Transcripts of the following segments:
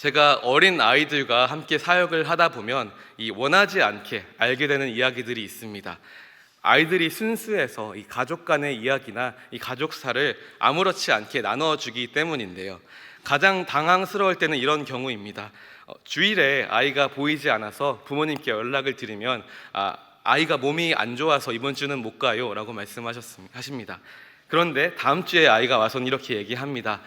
제가 어린 아이들과 함께 사역을 하다 보면 이 원하지 않게 알게 되는 이야기들이 있습니다. 아이들이 순수해서 이 가족 간의 이야기나 이 가족사를 아무렇지 않게 나눠주기 때문인데요. 가장 당황스러울 때는 이런 경우입니다. 주일에 아이가 보이지 않아서 부모님께 연락을 드리면 아이가 몸이 안 좋아서 이번 주는 못 가요 라고 말씀하십니다. 그런데 다음 주에 아이가 와서는 이렇게 얘기합니다.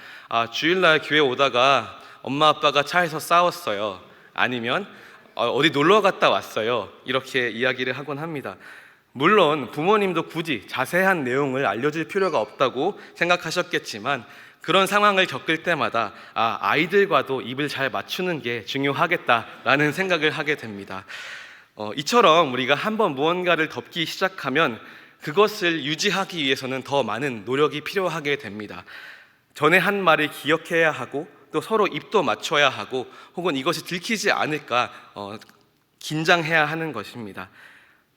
주일날 교회 오다가 엄마 아빠가 차에서 싸웠어요. 아니면 어디 놀러 갔다 왔어요. 이렇게 이야기를 하곤 합니다. 물론 부모님도 굳이 자세한 내용을 알려줄 필요가 없다고 생각하셨겠지만 그런 상황을 겪을 때마다 아이들과도 입을 잘 맞추는 게 중요하겠다라는 생각을 하게 됩니다. 이처럼 우리가 한번 무언가를 덮기 시작하면 그것을 유지하기 위해서는 더 많은 노력이 필요하게 됩니다. 전에 한 말을 기억해야 하고 또 서로 입도 맞춰야 하고 혹은 이것이 들키지 않을까 긴장해야 하는 것입니다.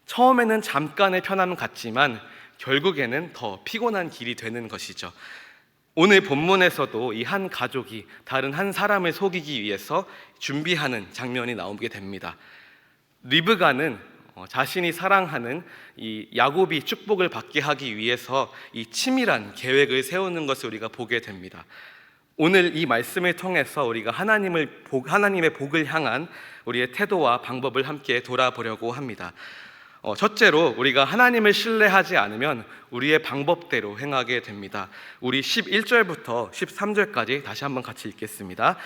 처음에는 잠깐의 편함 같지만 결국에는 더 피곤한 길이 되는 것이죠. 오늘 본문에서도 이 한 가족이 다른 한 사람을 속이기 위해서 준비하는 장면이 나오게 됩니다. 리브가는 자신이 사랑하는 이 야곱이 축복을 받게 하기 위해서 이 치밀한 계획을 세우는 것을 우리가 보게 됩니다. 오늘 이 말씀을 통해서 우리가 하나님의 복을 향한 우리의 태도와 방법을 함께 돌아보려고 합니다. 첫째로 우리가 하나님을 신뢰하지 않으면 우리의 방법대로 행하게 됩니다. 우리 11절부터 13절까지 다시 한번 같이 읽겠습니다.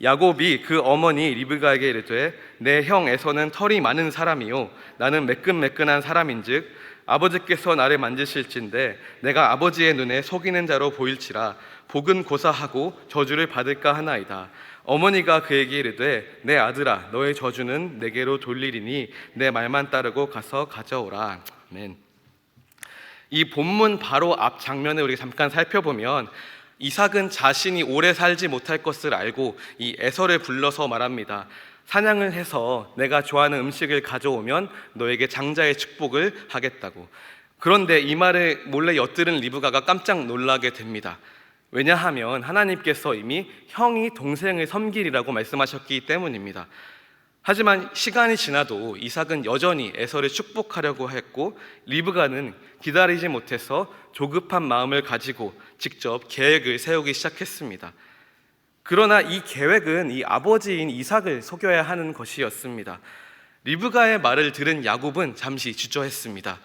야곱이 그 어머니 리브가에게 이르되 내 형 에서는 털이 많은 사람이요 나는 매끈매끈한 사람인즉 아버지께서 나를 만지실진데 내가 아버지의 눈에 속이는 자로 보일지라 복은 고사하고 저주를 받을까 하나이다. 어머니가 그에게 이르되 내 아들아 너의 저주는 내게로 돌리리니 내 말만 따르고 가서 가져오라. 아멘. 이 본문 바로 앞 장면을 우리 잠깐 살펴보면 이삭은 자신이 오래 살지 못할 것을 알고 이 에서를 불러서 말합니다. 사냥을 해서 내가 좋아하는 음식을 가져오면 너에게 장자의 축복을 하겠다고. 그런데 이 말을 몰래 엿들은 리브가가 깜짝 놀라게 됩니다. 왜냐하면 하나님께서 이미 형이 동생을 섬기리라고 말씀하셨기 때문입니다. 하지만 시간이 지나도 이삭은 여전히 에서를 축복하려고 했고 리브가는 기다리지 못해서 조급한 마음을 가지고 직접 계획을 세우기 시작했습니다. 그러나 이 계획은 이 아버지인 이삭을 속여야 하는 것이었습니다. 리브가의 말을 들은 야곱은 잠시 주저했습니다.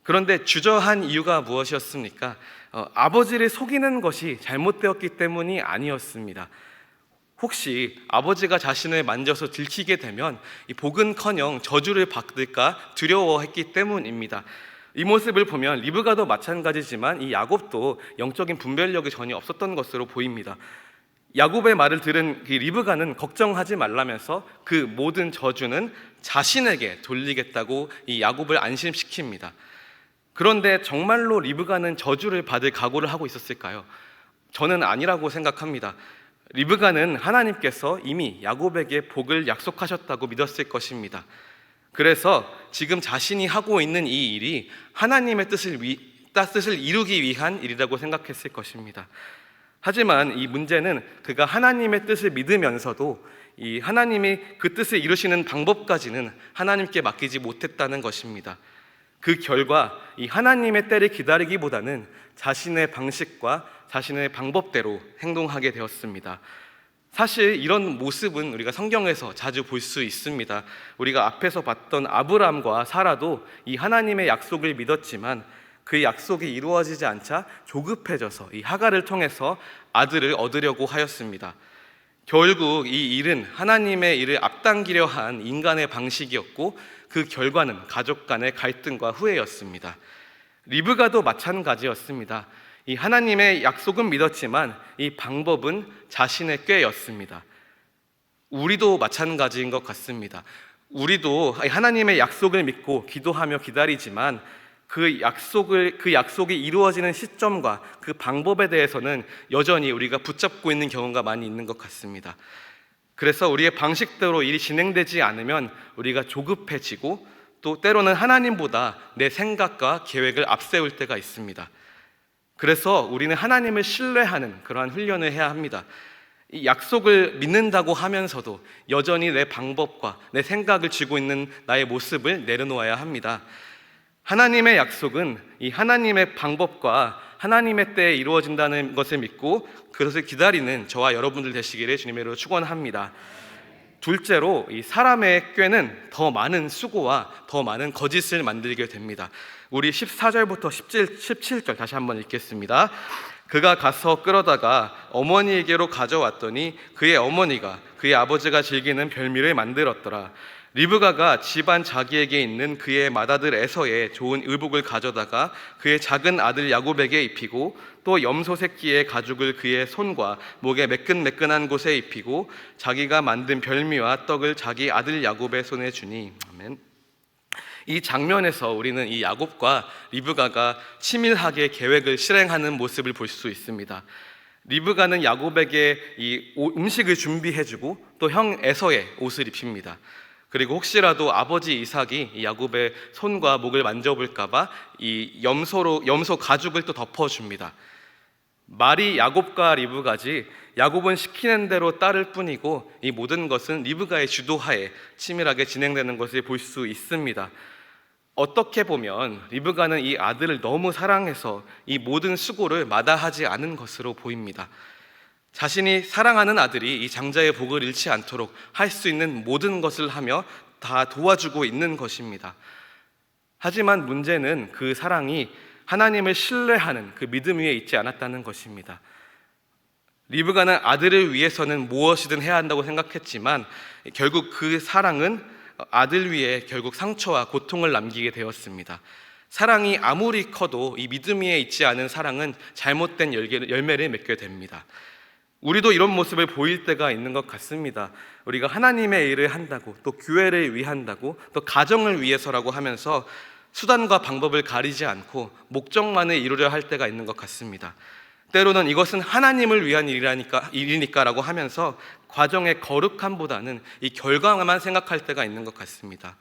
그런데 주저한 이유가 무엇이었습니까? 아버지를 속이는 것이 잘못되었기 때문이 아니었습니다. 혹시 아버지가 자신을 만져서 들키게 되면 이 복은커녕 저주를 받을까 두려워했기 때문입니다. 이 모습을 보면 리브가도 마찬가지지만 이 야곱도 영적인 분별력이 전혀 없었던 것으로 보입니다. 야곱의 말을 들은 리브가는 걱정하지 말라면서 그 모든 저주는 자신에게 돌리겠다고 이 야곱을 안심시킵니다. 그런데 정말로 리브가는 저주를 받을 각오를 하고 있었을까요? 저는 아니라고 생각합니다. 리브가는 하나님께서 이미 야곱에게 복을 약속하셨다고 믿었을 것입니다. 그래서 지금 자신이 하고 있는 이 일이 하나님의 뜻을 이루기 위한 일이라고 생각했을 것입니다. 하지만 이 문제는 그가 하나님의 뜻을 믿으면서도 이 하나님이 그 뜻을 이루시는 방법까지는 하나님께 맡기지 못했다는 것입니다. 그 결과 이 하나님의 때를 기다리기보다는 자신의 방식과 자신의 방법대로 행동하게 되었습니다. 사실 이런 모습은 우리가 성경에서 자주 볼 수 있습니다. 우리가 앞에서 봤던 아브람과 사라도 이 하나님의 약속을 믿었지만 그 약속이 이루어지지 않자 조급해져서 이 하갈을 통해서 아들을 얻으려고 하였습니다. 결국 이 일은 하나님의 일을 앞당기려 한 인간의 방식이었고 그 결과는 가족 간의 갈등과 후회였습니다. 리브가도 마찬가지였습니다. 이 하나님의 약속은 믿었지만 이 방법은 자신의 꾀였습니다. 우리도 마찬가지인 것 같습니다. 우리도 하나님의 약속을 믿고 기도하며 기다리지만 그 약속이 이루어지는 시점과 그 방법에 대해서는 여전히 우리가 붙잡고 있는 경우가 많이 있는 것 같습니다. 그래서 우리의 방식대로 일이 진행되지 않으면 우리가 조급해지고 또 때로는 하나님보다 내 생각과 계획을 앞세울 때가 있습니다. 그래서 우리는 하나님을 신뢰하는 그러한 훈련을 해야 합니다. 이 약속을 믿는다고 하면서도 여전히 내 방법과 내 생각을 쥐고 있는 나의 모습을 내려놓아야 합니다. 하나님의 약속은 이 하나님의 방법과 하나님의 때에 이루어진다는 것을 믿고 그것을 기다리는 저와 여러분들 되시기를 주님의 이름으로 축원합니다. 둘째로, 이 사람의 꾀는 더 많은 수고와 더 많은 거짓을 만들게 됩니다. 우리 14절부터 17절 다시 한번 읽겠습니다. 그가 가서 끌어다가 어머니에게로 가져왔더니 그의 어머니가 그의 아버지가 즐기는 별미를 만들었더라. 리브가가 집안 자기에게 있는 그의 맏아들 에서의 좋은 의복을 가져다가 그의 작은 아들 야곱에게 입히고 또 염소 새끼의 가죽을 그의 손과 목에 매끈매끈한 곳에 입히고 자기가 만든 별미와 떡을 자기 아들 야곱의 손에 주니. 아멘. 이 장면에서 우리는 이 야곱과 리브가가 치밀하게 계획을 실행하는 모습을 볼 수 있습니다. 리브가는 야곱에게 이 음식을 준비해주고 또 형 에서의 옷을 입힙니다. 그리고 혹시라도 아버지 이삭이 이 야곱의 손과 목을 만져볼까봐 이 염소 가죽을 또 덮어줍니다. 말이 야곱과 리브가지 야곱은 시키는 대로 따를 뿐이고 이 모든 것은 리브가의 주도하에 치밀하게 진행되는 것을 볼 수 있습니다. 어떻게 보면 리브가는 이 아들을 너무 사랑해서 이 모든 수고를 마다하지 않은 것으로 보입니다. 자신이 사랑하는 아들이 이 장자의 복을 잃지 않도록 할 수 있는 모든 것을 하며 다 도와주고 있는 것입니다. 하지만 문제는 그 사랑이 하나님을 신뢰하는 그 믿음 위에 있지 않았다는 것입니다. 리브가는 아들을 위해서는 무엇이든 해야 한다고 생각했지만 결국 그 사랑은 아들 위에 결국 상처와 고통을 남기게 되었습니다. 사랑이 아무리 커도 이 믿음 위에 있지 않은 사랑은 잘못된 열매를 맺게 됩니다. 우리도 이런 모습을 보일 때가 있는 것 같습니다. 우리가 하나님의 일을 한다고, 또 교회를 위한다고, 또 가정을 위해서라고 하면서 수단과 방법을 가리지 않고 목적만을 이루려 할 때가 있는 것 같습니다. 때로는 이것은 하나님을 위한 일이니까라고 하면서 과정의 거룩함보다는 이 결과만 생각할 때가 있는 것 같습니다.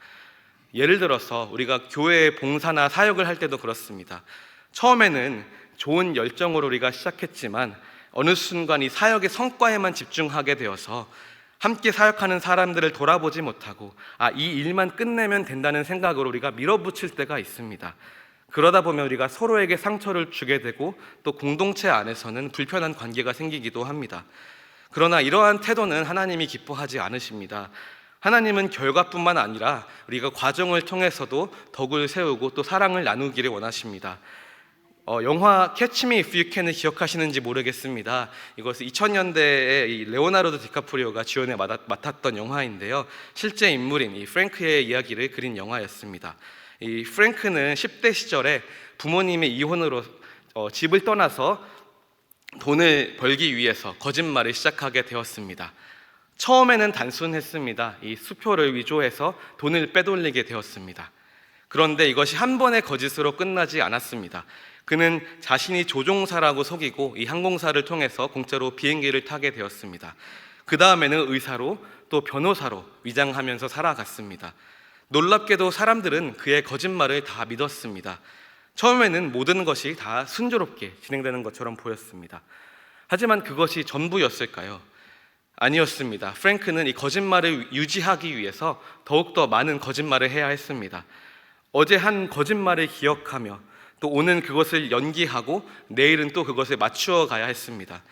예를 들어서 우리가 교회의 봉사나 사역을 할 때도 그렇습니다. 처음에는 좋은 열정으로 우리가 시작했지만 어느 순간 이 사역의 성과에만 집중하게 되어서 함께 사역하는 사람들을 돌아보지 못하고 이 일만 끝내면 된다는 생각으로 우리가 밀어붙일 때가 있습니다. 그러다 보면 우리가 서로에게 상처를 주게 되고 또 공동체 안에서는 불편한 관계가 생기기도 합니다. 그러나 이러한 태도는 하나님이 기뻐하지 않으십니다. 하나님은 결과뿐만 아니라 우리가 과정을 통해서도 덕을 세우고 또 사랑을 나누기를 원하십니다. 영화 Catch Me If You Can을 기억하시는지 모르겠습니다. 이것은 2000년대에 레오나르도 디카프리오가 주연에 맡았던 영화인데요, 실제 인물인 이 프랭크의 이야기를 그린 영화였습니다. 이 프랭크는 10대 시절에 부모님의 이혼으로 집을 떠나서 돈을 벌기 위해서 거짓말을 시작하게 되었습니다. 처음에는 단순했습니다. 이 수표를 위조해서 돈을 빼돌리게 되었습니다. 그런데 이것이 한 번의 거짓으로 끝나지 않았습니다. 그는 자신이 조종사라고 속이고 이 항공사를 통해서 공짜로 비행기를 타게 되었습니다. 그 다음에는 의사로 또 변호사로 위장하면서 살아갔습니다. 놀랍게도 사람들은 그의 거짓말을 다 믿었습니다. 처음에는 모든 것이 다 순조롭게 진행되는 것처럼 보였습니다. 하지만 그것이 전부였을까요? 아니었습니다. 프랭크는 이 거짓말을 유지하기 위해서 더욱더 많은 거짓말을 해야 했습니다. 어제 한 거짓말을 기억하며 또 오는 그것을 연기하고 내일은 또 그것을 맞추어 가야 했습니다.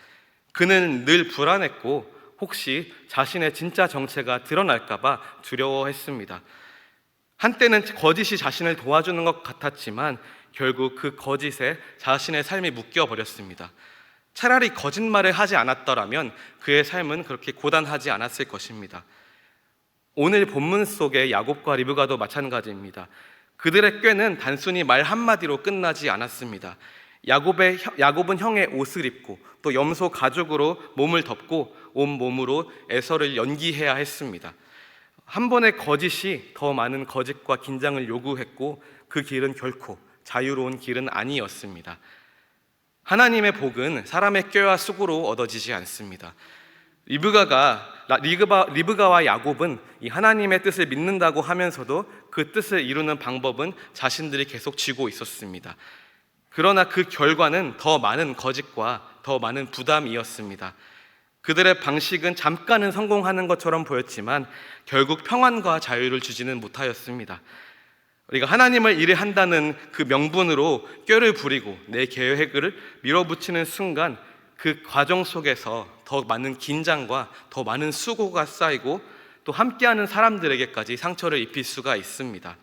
그는 늘 불안했고 혹시 자신의 진짜 정체가 드러날까봐 두려워했습니다. 한때는 거짓이 자신을 도와주는 것 같았지만 결국 그 거짓에 자신의 삶이 묶여버렸습니다. 차라리 거짓말을 하지 않았더라면 그의 삶은 그렇게 고단하지 않았을 것입니다. 오늘 본문 속의 야곱과 리브가도 마찬가지입니다. 그들의 꾀는 단순히 말 한마디로 끝나지 않았습니다. 야곱은 형의 옷을 입고 또 염소 가죽으로 몸을 덮고 온 몸으로 에서를 연기해야 했습니다. 한 번의 거짓이 더 많은 거짓과 긴장을 요구했고 그 길은 결코 자유로운 길은 아니었습니다. 하나님의 복은 사람의 꾀와 수고로 얻어지지 않습니다. 리브가와 야곱은 이 하나님의 뜻을 믿는다고 하면서도 그 뜻을 이루는 방법은 자신들이 계속 쥐고 있었습니다. 그러나 그 결과는 더 많은 거짓과 더 많은 부담이었습니다. 그들의 방식은 잠깐은 성공하는 것처럼 보였지만 결국 평안과 자유를 주지는 못하였습니다. 우리가 하나님을 일한다는 그 명분으로 꾀를 부리고 내 계획을 밀어붙이는 순간 그 과정 속에서 더 많은 긴장과 더 많은 수고가 쌓이고 또 함께하는 사람들에게까지 상처를 입힐 수가 있습니다.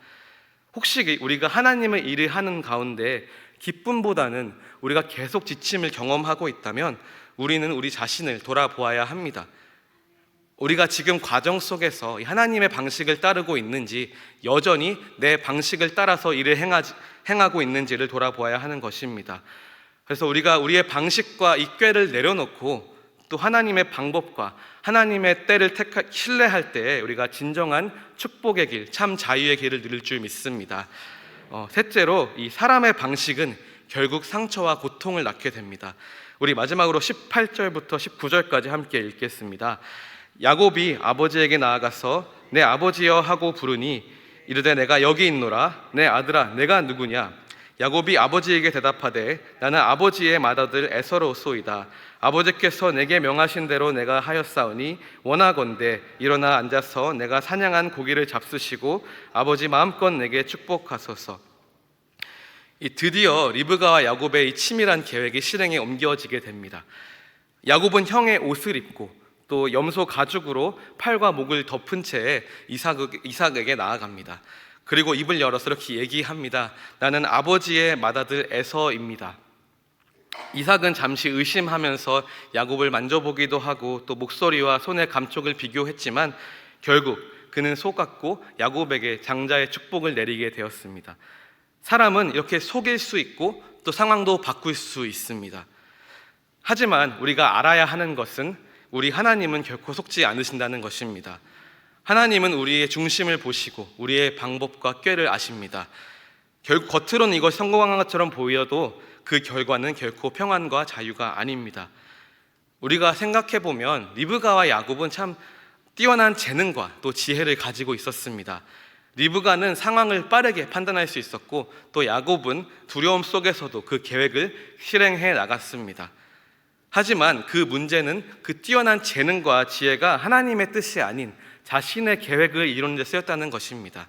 혹시 우리가 하나님의 일을 하는 가운데 기쁨보다는 우리가 계속 지침을 경험하고 있다면 우리는 우리 자신을 돌아보아야 합니다. 우리가 지금 과정 속에서 하나님의 방식을 따르고 있는지, 여전히 내 방식을 따라서 일을 행하고 있는지를 돌아보아야 하는 것입니다. 그래서 우리가 우리의 방식과 이 꾀를 내려놓고 또 하나님의 방법과 하나님의 때를 신뢰할 때 우리가 진정한 축복의 길, 참 자유의 길을 누릴 줄 믿습니다. 셋째로, 이 사람의 방식은 결국 상처와 고통을 낳게 됩니다. 우리 마지막으로 18절부터 19절까지 함께 읽겠습니다. 야곱이 아버지에게 나아가서 내 아버지여 하고 부르니 이르되 내가 여기 있노라. 내 아들아 내가 누구냐? 야곱이 아버지에게 대답하되 나는 아버지의 맏아들 에서로소이다. 아버지께서 내게 명하신 대로 내가 하였사오니 원하건대 일어나 앉아서 내가 사냥한 고기를 잡수시고 아버지 마음껏 내게 축복하소서. 드디어 리브가와 야곱의 이 치밀한 계획이 실행에 옮겨지게 됩니다. 야곱은 형의 옷을 입고 또 염소 가죽으로 팔과 목을 덮은 채 이삭에게 나아갑니다. 그리고 입을 열어서 이렇게 얘기합니다. 나는 아버지의 맏아들 에서입니다. 이삭은 잠시 의심하면서 야곱을 만져보기도 하고 또 목소리와 손의 감촉을 비교했지만 결국 그는 속았고 야곱에게 장자의 축복을 내리게 되었습니다. 사람은 이렇게 속일 수 있고 또 상황도 바꿀 수 있습니다. 하지만 우리가 알아야 하는 것은 우리 하나님은 결코 속지 않으신다는 것입니다. 하나님은 우리의 중심을 보시고 우리의 방법과 꾀를 아십니다. 결국 겉으로는 이것이 성공한 것처럼 보여도 그 결과는 결코 평안과 자유가 아닙니다. 우리가 생각해보면 리브가와 야곱은 참 뛰어난 재능과 또 지혜를 가지고 있었습니다. 리브가는 상황을 빠르게 판단할 수 있었고 또 야곱은 두려움 속에서도 그 계획을 실행해 나갔습니다. 하지만 그 문제는 그 뛰어난 재능과 지혜가 하나님의 뜻이 아닌 자신의 계획을 이루는 데 쓰였다는 것입니다.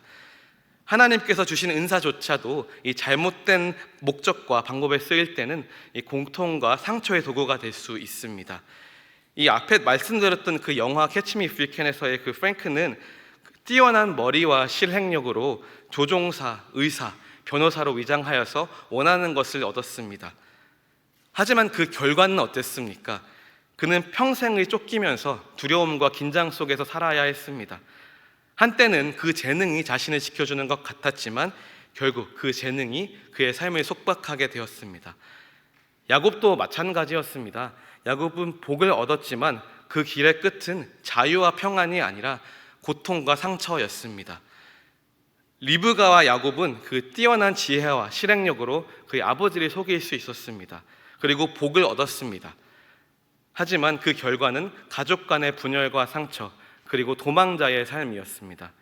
하나님께서 주신 은사조차도 이 잘못된 목적과 방법에 쓰일 때는 이 공통과 상처의 도구가 될 수 있습니다. 이 앞에 말씀드렸던 그 영화 캐치 미 이프 유 캔에서의 그 프랭크는 뛰어난 머리와 실행력으로 조종사, 의사, 변호사로 위장하여서 원하는 것을 얻었습니다. 하지만 그 결과는 어땠습니까? 그는 평생을 쫓기면서 두려움과 긴장 속에서 살아야 했습니다. 한때는 그 재능이 자신을 지켜주는 것 같았지만 결국 그 재능이 그의 삶을 속박하게 되었습니다. 야곱도 마찬가지였습니다. 야곱은 복을 얻었지만 그 길의 끝은 자유와 평안이 아니라 고통과 상처였습니다. 리브가와 야곱은 그 뛰어난 지혜와 실행력으로 그의 아버지를 속일 수 있었습니다. 그리고 복을 얻었습니다. 하지만 그 결과는 가족 간의 분열과 상처, 그리고 도망자의 삶이었습니다.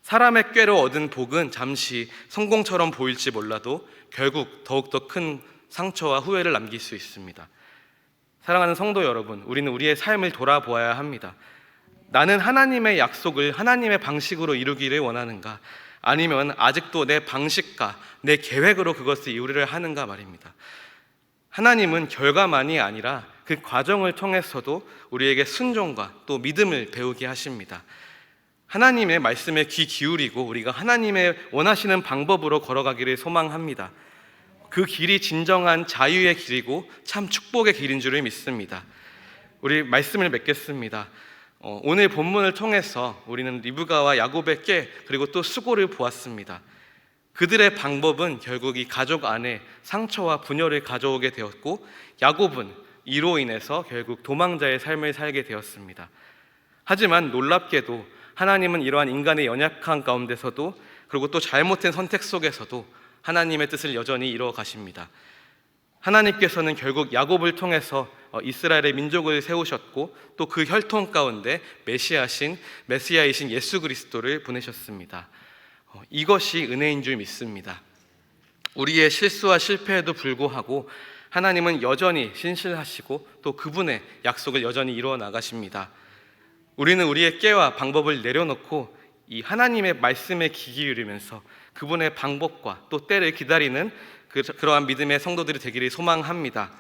사람의 꾀로 얻은 복은 잠시 성공처럼 보일지 몰라도 결국 더욱더 큰 상처와 후회를 남길 수 있습니다. 사랑하는 성도 여러분, 우리는 우리의 삶을 돌아보아야 합니다. 나는 하나님의 약속을 하나님의 방식으로 이루기를 원하는가? 아니면 아직도 내 방식과 내 계획으로 그것을 이루려 하는가 말입니다. 하나님은 결과만이 아니라 그 과정을 통해서도 우리에게 순종과 또 믿음을 배우게 하십니다. 하나님의 말씀에 귀 기울이고 우리가 하나님의 원하시는 방법으로 걸어가기를 소망합니다. 그 길이 진정한 자유의 길이고 참 축복의 길인 줄을 믿습니다. 우리 말씀을 맺겠습니다. 오늘 본문을 통해서 우리는 리브가와 야곱의 꾀 그리고 또 수고를 보았습니다. 그들의 방법은 결국 이 가족 안에 상처와 분열을 가져오게 되었고 야곱은 이로 인해서 결국 도망자의 삶을 살게 되었습니다. 하지만 놀랍게도 하나님은 이러한 인간의 연약한 가운데서도 그리고 또 잘못된 선택 속에서도 하나님의 뜻을 여전히 이루어 가십니다. 하나님께서는 결국 야곱을 통해서 이스라엘의 민족을 세우셨고 또 그 혈통 가운데 메시아이신 예수 그리스도를 보내셨습니다. 이것이 은혜인 줄 믿습니다. 우리의 실수와 실패에도 불구하고 하나님은 여전히 신실하시고 또 그분의 약속을 여전히 이루어 나가십니다. 우리는 우리의 깨와 방법을 내려놓고 이 하나님의 말씀에 귀 기울이면서 그분의 방법과 또 때를 기다리는 그러한 믿음의 성도들이 되기를 소망합니다.